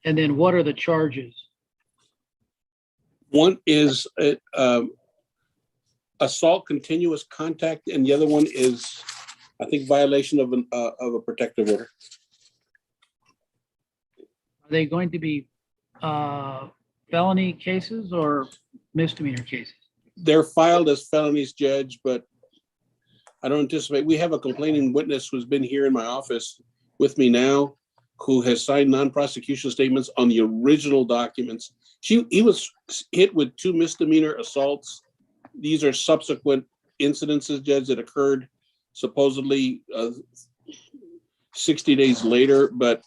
And then what are the charges? One is assault, continuous contact, and the other one is, I think, violation of a protective order. Are they going to be felony cases or misdemeanor cases? They're filed as felonies, Judge, but I don't anticipate. We have a complaining witness who's been here in my office with me now, who has signed non-prosecution statements on the original documents. He was hit with 2 misdemeanor assaults. These are subsequent incidences, Judge, that occurred supposedly 60 days later. But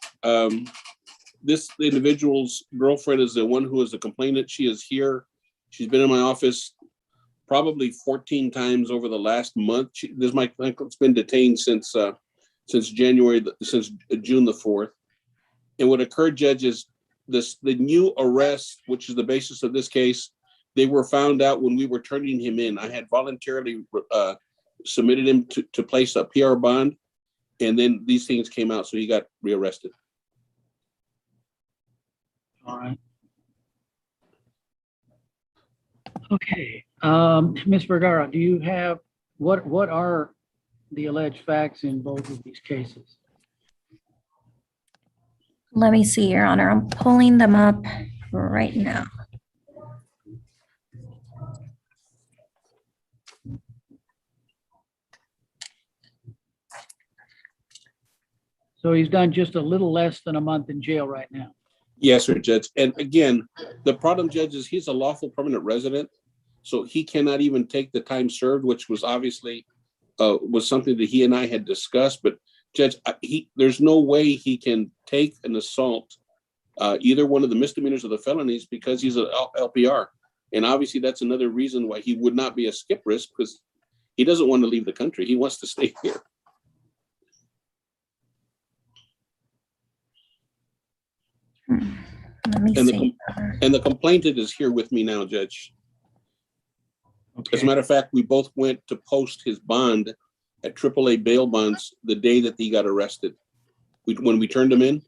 this individual's girlfriend is the one who is the complainant. She is here. She's been in my office probably 14 times over the last month. This my client's been detained since June the 4th. And what occurred, Judge, is the new arrest, which is the basis of this case, they were found out when we were turning him in. I had voluntarily submitted him to place a PR bond, and then these things came out, so he got rearrested. All right. Okay, Ms. Vergara, do you have, what are the alleged facts in both of these cases? Let me see, Your Honor. I'm pulling them up right now. So he's done just a little less than a month in jail right now. Yes, sir, Judge. And again, the problem, Judge, is he's a lawful permanent resident, so he cannot even take the time served, which was obviously was something that he and I had discussed. But Judge, there's no way he can take an assault, either one of the misdemeanors or the felonies, because he's an LPR. And obviously that's another reason why he would not be a skip risk, because he doesn't want to leave the country. He wants to stay here. Let me see. And the complainant is here with me now, Judge. Okay. As a matter of fact, we both went to post his bond at AAA bail bonds the day that he got arrested. When we turned him in.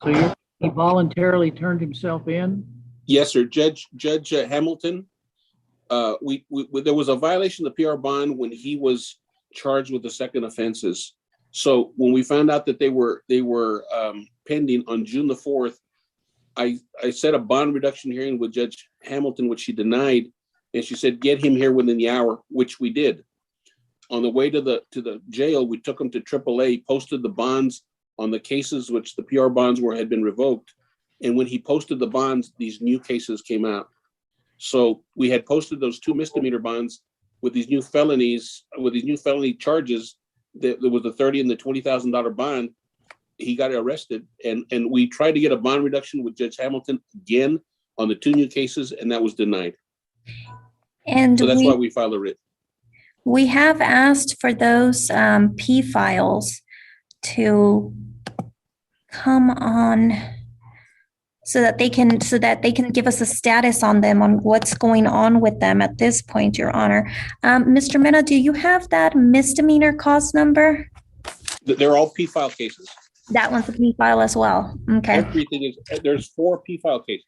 So he voluntarily turned himself in? Yes, sir. Judge Hamilton. There was a violation of the PR bond when he was charged with the second offenses. So when we found out that they were pending on June the 4th, I set a bond reduction hearing with Judge Hamilton, which she denied, and she said get him here within the hour, which we did. On the way to the jail, we took him to AAA, posted the bonds on the cases which the PR bonds had been revoked. And when he posted the bonds, these new cases came out. So we had posted those 2 misdemeanor bonds with these new felonies, with these new felony charges. There was the $30,000 and the $20,000 bond. He got arrested, and we tried to get a bond reduction with Judge Hamilton again on the 2 new cases, and that was denied. And so that's why we filed a writ. We have asked for those P files to come on so that they can give us a status on them, on what's going on with them at this point, Your Honor. Mr. Mena, do you have that misdemeanor cause number? They're all P file cases. That one's a P file as well. Okay. Everything is, there's 4 P file cases.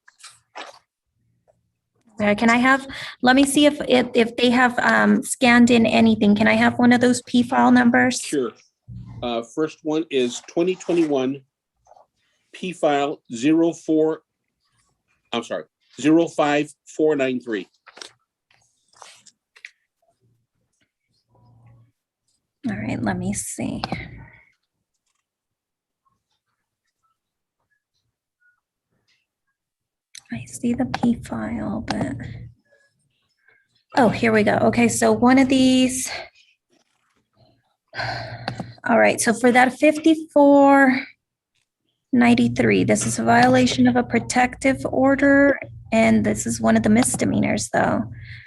Can I have, let me see if they have scanned in anything. Can I have one of those P file numbers? Sure. First one is 2021 P file 05493. All right, let me see. I see the P file, but oh, here we go. Okay, so one of these. All right, so for that 5493, this is a violation of a protective order, and this is one of the misdemeanors, though.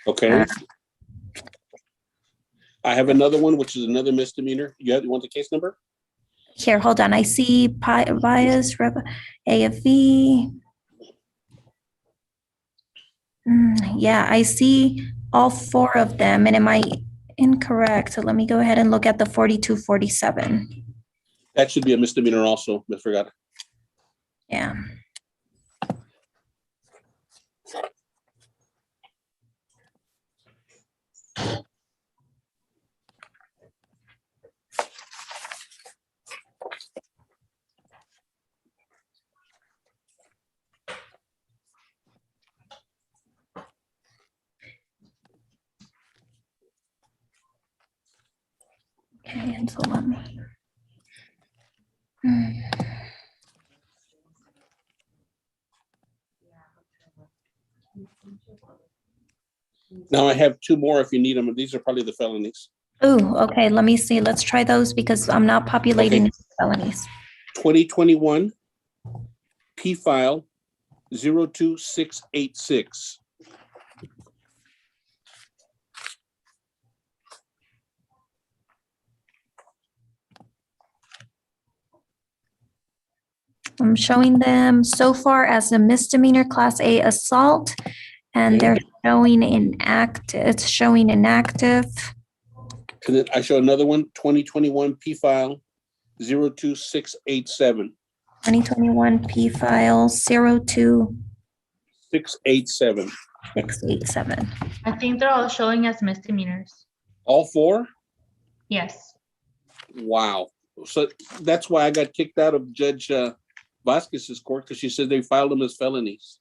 Okay. I have another one, which is another misdemeanor. You want the case number? Here, hold on. I see bias, AFV. Yeah, I see all four of them. And am I incorrect? So let me go ahead and look at the 4247. That should be a misdemeanor also, Ms. Vergara. Yeah. Okay, and so let me. Now I have two more if you need them. These are probably the felonies. Oh, okay. Let me see. Let's try those because I'm not populating felonies. 2021 P file 02686. I'm showing them so far as a misdemeanor class A assault, and they're showing inactive. It's showing inactive. And then I show another one, 2021 P file 02687. 2021 P file 687. 02687. I think they're all showing as misdemeanors. All four? Yes. Wow. So that's why I got kicked out of Judge Vasquez's court, because she said they filed them as felonies.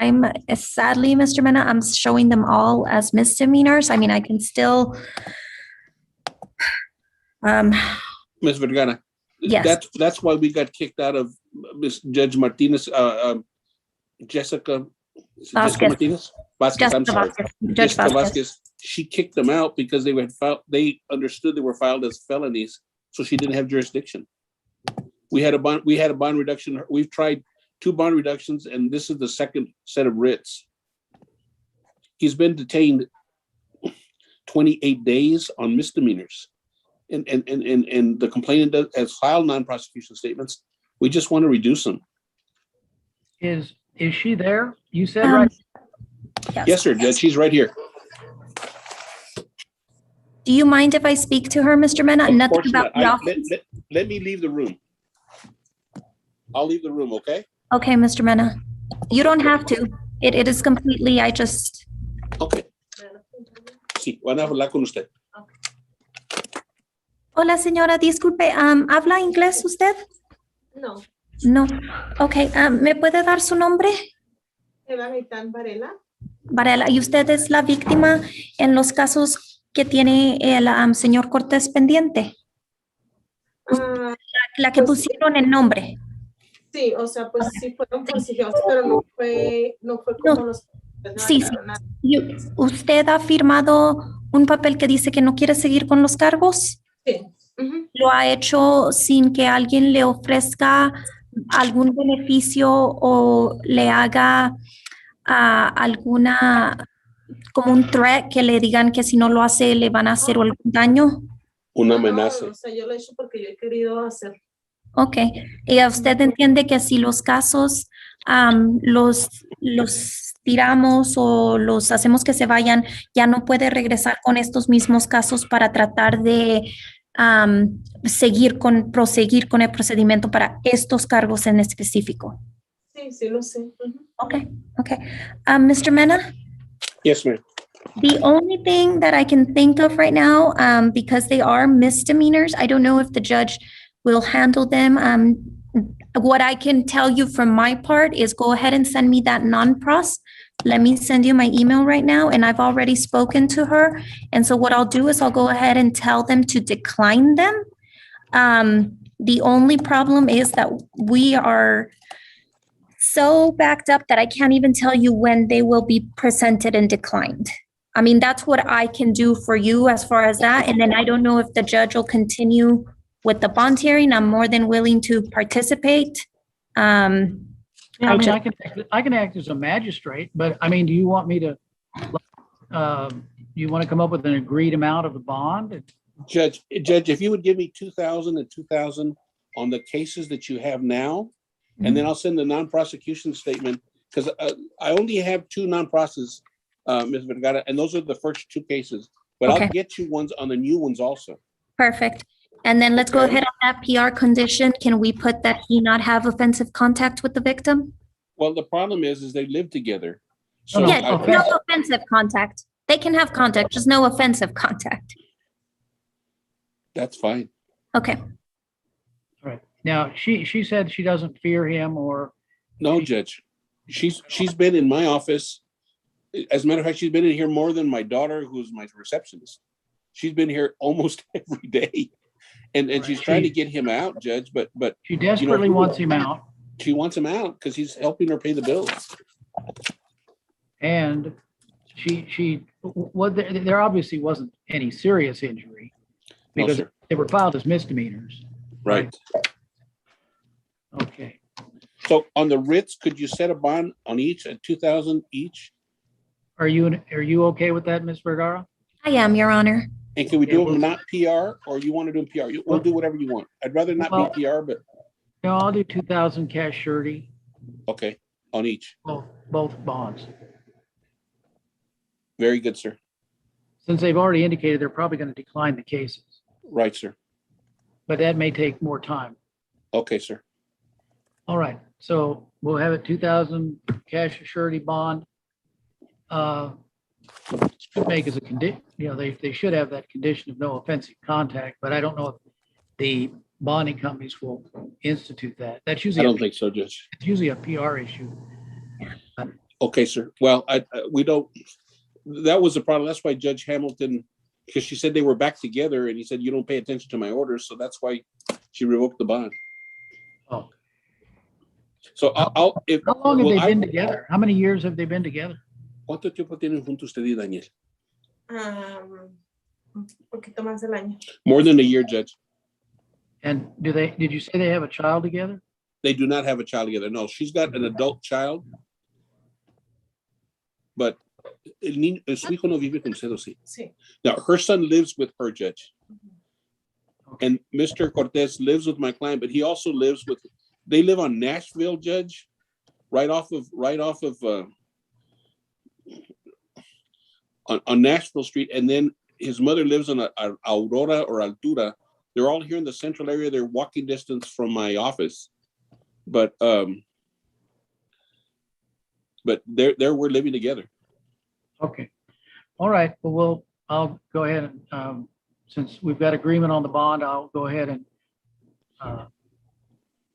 I'm sadly, Mr. Mena, I'm showing them all as misdemeanors. I mean, I can still. Ms. Vergara, Yes. that's why we got kicked out of Miss Judge Martinez, Jessica Martinez? Vasquez, I'm sorry. Judge Jessica Vasquez. Vasquez. She kicked them out because they were they understood they were filed as felonies, so she didn't have jurisdiction. We had a bond reduction. We've tried 2 bond reductions, and this is the second set of writs. He's been detained 28 days on misdemeanors. And the complainant has filed non-prosecution statements. We just want to reduce them. Is she there? You said right. Yes, sir, Judge. She's right here. Do you mind if I speak to her, Mr. Mena? Of Nothing course about not. the office. Let me leave the room. I'll leave the room, okay? Okay, Mr. Mena. You don't have to. It is completely, I just. Okay. Sí, van a hablar con usted. Hola, señora, disculpe, ¿habla inglés usted? No, No. Ok, ¿me puede dar su nombre? Eva Gaitán Varela. Varela, ¿y usted es la víctima en los casos que tiene el señor Cortés pendiente? Ah, La que Pues- pusieron el nombre. sí, o sea, pues sí fueron falsificados, pero no fue como los. Sí, sí. ¿Y ¿Usted ha firmado un papel que dice que no quiere seguir con los cargos? Sí. Ujú. ¿Lo ha hecho sin que alguien le ofrezca algún beneficio o le haga alguna, como un threat que le digan que si no lo hace le van a hacer algún daño? Una No, amenaza. o sea, yo lo he hecho porque yo he querido hacer. Ok. ¿Y usted entiende que si los casos los tiramos o los hacemos que se vayan, ya no puede regresar con estos mismos casos para tratar de proseguir con el procedimiento para estos cargos en específico? Sí, sí lo sé. Ujú. Okay, okay. Mr. Mena, Yes, ma'am. the only thing that I can think of right now, because they are misdemeanors, I don't know if the judge will handle them. What I can tell you from my part is go ahead and send me that non-pros. Let me send you my email right now, and I've already spoken to her. And so what I'll do is I'll go ahead and tell them to decline them. The only problem is that we are so backed up that I can't even tell you when they will be presented and declined. I mean, that's what I can do for you as far as that. And then I don't know if the judge will continue with the bond hearing. I'm more than willing to participate. Yeah, I mean, I can act as a magistrate, but I mean, do you want me to, you want to come up with an agreed amount of the bond? Judge, if you would give me 2,000 and 2,000 on the cases that you have now, and then I'll send the non-prosecution statement, because I only have 2 non-process, Ms. Vergara, and those are the first 2 cases. But Okay. I'll get you ones on the new ones also. Perfect. And then let's go Okay. ahead on that PR condition. Can we put that he not have offensive contact with the victim? Well, the problem is they live together. No, So no, Yeah, okay. no offensive contact. They can have contact, just no offensive contact. that's fine. Okay. All right. Now, she said she doesn't fear him or, No, Judge. She's been in my office. As a matter of fact, she's been in here more than my daughter, who's my receptionist. She's been here almost every day. And she's trying to get him out, Judge, but she desperately wants him out. she wants him out because he's helping her pay the bills. And there obviously wasn't any serious injury No, because sir. they were filed as misdemeanors. Right. Okay. So on the writs, could you set a bond on each at 2,000 each? Are you okay with that, Ms. Vergara? I am, Your Honor. And can we do Yeah, them not PR, or you want to do them PR? We'll do whatever you want. I'd rather not Well- be PR, but No, I'll do 2,000 cash surety, okay, on each. both bonds. Very good, sir. Since they've already indicated they're probably going to decline the cases, Right, sir. but that may take more time. Okay, sir. All right, so we'll have it 2,000 cash surety bond. Should make as a condition, they should have that condition of no offensive contact, but I don't know if the bonding companies will institute that. That's I usually, don't think so, Judge. it's usually a PR issue. Okay, sir. Well, we don't, that was the problem. That's why Judge Hamilton, because she said they were back together and he said, you don't pay attention to my orders. So that's why she revoked the bond. Oh, So if. how long have will they I- been together? How many years have they been together? ¿Cuánto tiempo tienen juntos usted y Daniel? Un poquito más del año. More than a year, Judge. And did you say they have a child together? They do not have a child together. No, she's got an adult child. But su hijo no vive con usted, ¿o sí? Sí. Now, her son lives with her, Judge. Okay. And Mr. Cortez lives with my client, but he also lives with, they live on Nashville, Judge, right off of on Nashville Street. And then his mother lives on Aurora or Altura. They're all here in the central area. They're walking distance from my office. But we're living together. Okay. All right. Well, I'll go ahead and, since we've got agreement on the bond, I'll go ahead and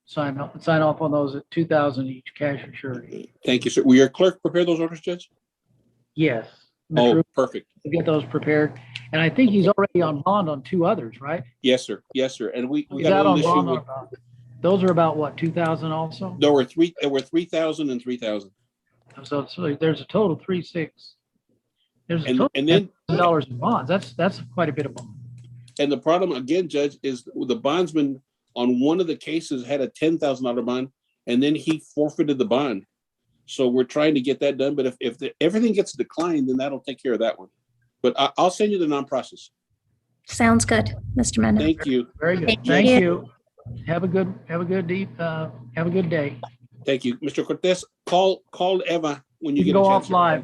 sign off on those at 2,000 each cash and surety. Thank you, sir. Will your clerk prepare those orders, Judge? Yes. Oh, We'll perfect. get those prepared. And I think he's already on bond on 2 others, right? Yes, sir. Yes, sir. And we He's got out a on little issue bond with, on about, those are about what, 2,000 also? there were 3,000 and 3,000. So there's a total of 3,600. There's a And total then, of $10 in bonds. That's quite a bit of bond. and the problem again, Judge, is the bondsman on one of the cases had a $10,000 bond, and then he forfeited the bond. So we're trying to get that done. But if everything gets declined, then that'll take care of that one. But I'll send you the non-process. Sounds good, Mr. Mendez. Thank you. Very good. Thank Thank you. you. Have a good day. Thank you. Mr. Cortez, call Eva when you You get can a go chance. off live.